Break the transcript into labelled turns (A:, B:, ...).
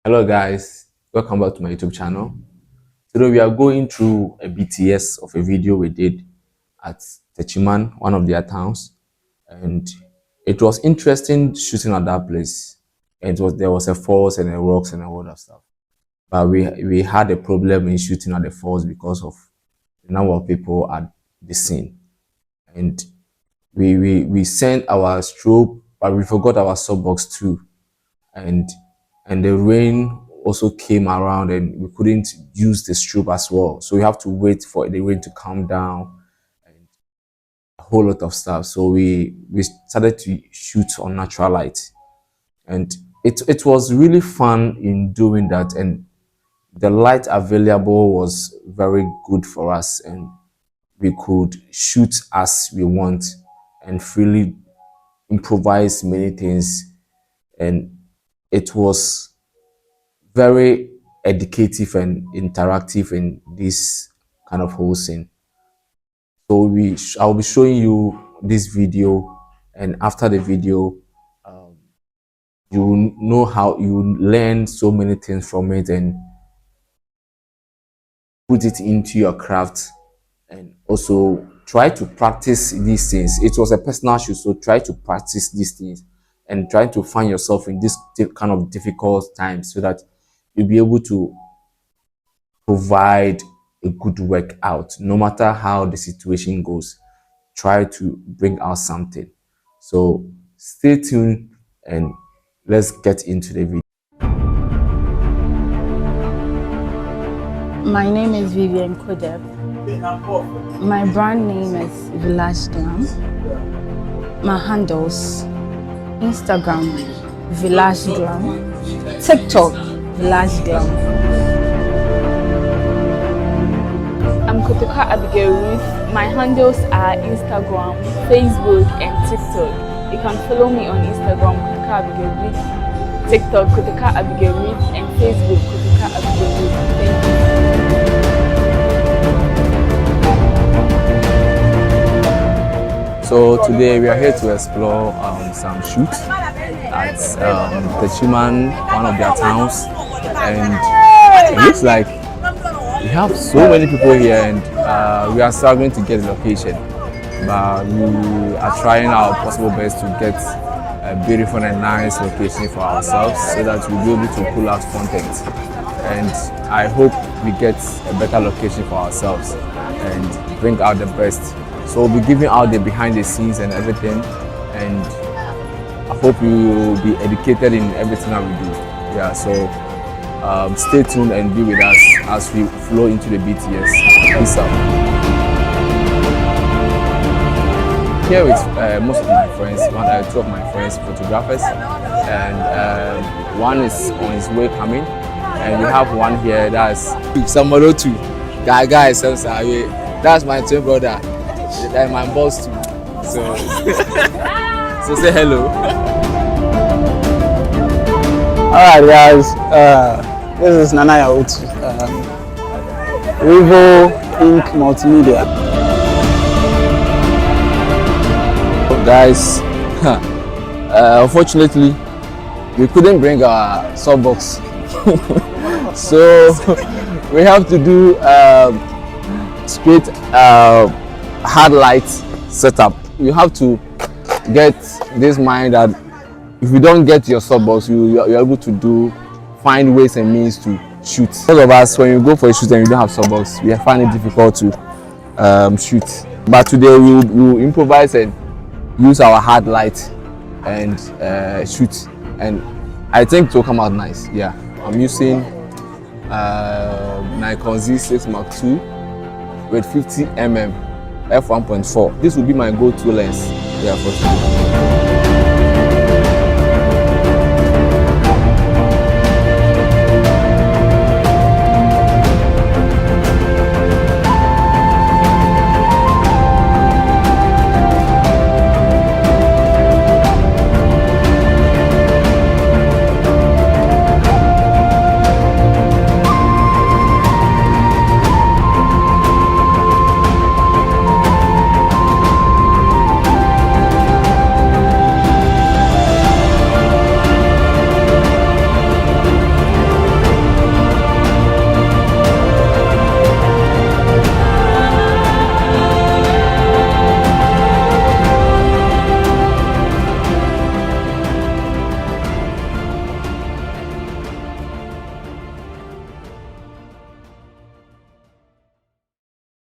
A: Hello guys, welcome back to my YouTube channel. Today we are going through a BTS of a video we did at Techiman, one of their towns, and it was interesting shooting at that place. And there was a falls and a rocks and a lot of stuff. But we had a problem in shooting at the falls because of the number of people at the scene. And we sent our strobe, but we forgot our softbox too. And the rain also came around and we couldn't use the strobe as well, so we have to wait for the rain to calm down and a whole lot of stuff. So we started to shoot on natural light, and it was really fun in doing that, and the light available was very good for us, and we could shoot as we want and freely improvise many things, and it was very educative and interactive in this kind of whole scene. So I'll be showing you this video, and after the video, you know how you learn so many things from it and put it into your craft, and also try to practice these things. It was a personal shoot, so try to practice these things and try to find yourself in this kind of difficult times so that you'll be able to provide a good workout. No matter how the situation goes, try to bring out something. So stay tuned and let's get into the video.
B: My name is Vivian Kodeb. My brand name is Village Glam. My handles: Instagram Village Glam, TikTok Village Glam. I'm Kotoka Abigail Ruth. My handles are Instagram, Facebook, and TikTok. You can follow me on Instagram, Kotoka Abigail Ruth, TikTok, Kotoka Abigail Ruth, and Facebook, Kotoka Abigail Ruth. Thank you.
A: So today we are here to explore some shoots at Techiman, one of their towns, and it looks like we have so many people here, and we are struggling to get the location, but we are trying our possible best to get a beautiful and nice location for ourselves so that we'll be able to pull out content. And I hope we get a better location for ourselves and bring out the best. So we'll be giving out the behind the scenes and everything, and I hope you will be educated in everything that we do. Yeah, so stay tuned and be with us as we flow into the BTS. Peace out. Here with most of my friends, two of my friends, photographers, and one is on his way coming, and we have one here that's Samaro too. Guys, that's my twin brother. That's my boss too. So, so say hello.
C: Alright guys, this is Nana Yaotu, Revo Inc. Multimedia.
A: Guys, unfortunately, we couldn't bring our softbox, so we have to do straight hard light setup. You have to get this mind that if you don't get your softbox, you're able to find ways and means to shoot. Most of us, when you go for a shoot and you don't have softbox, we find it difficult to shoot. But today we will improvise and use our hard light and shoot, and I think it will come out nice. Yeah, I'm using Nikon Z6 Mark II with 50mm f1.4. This will be my go-to lens. Yeah, for sure.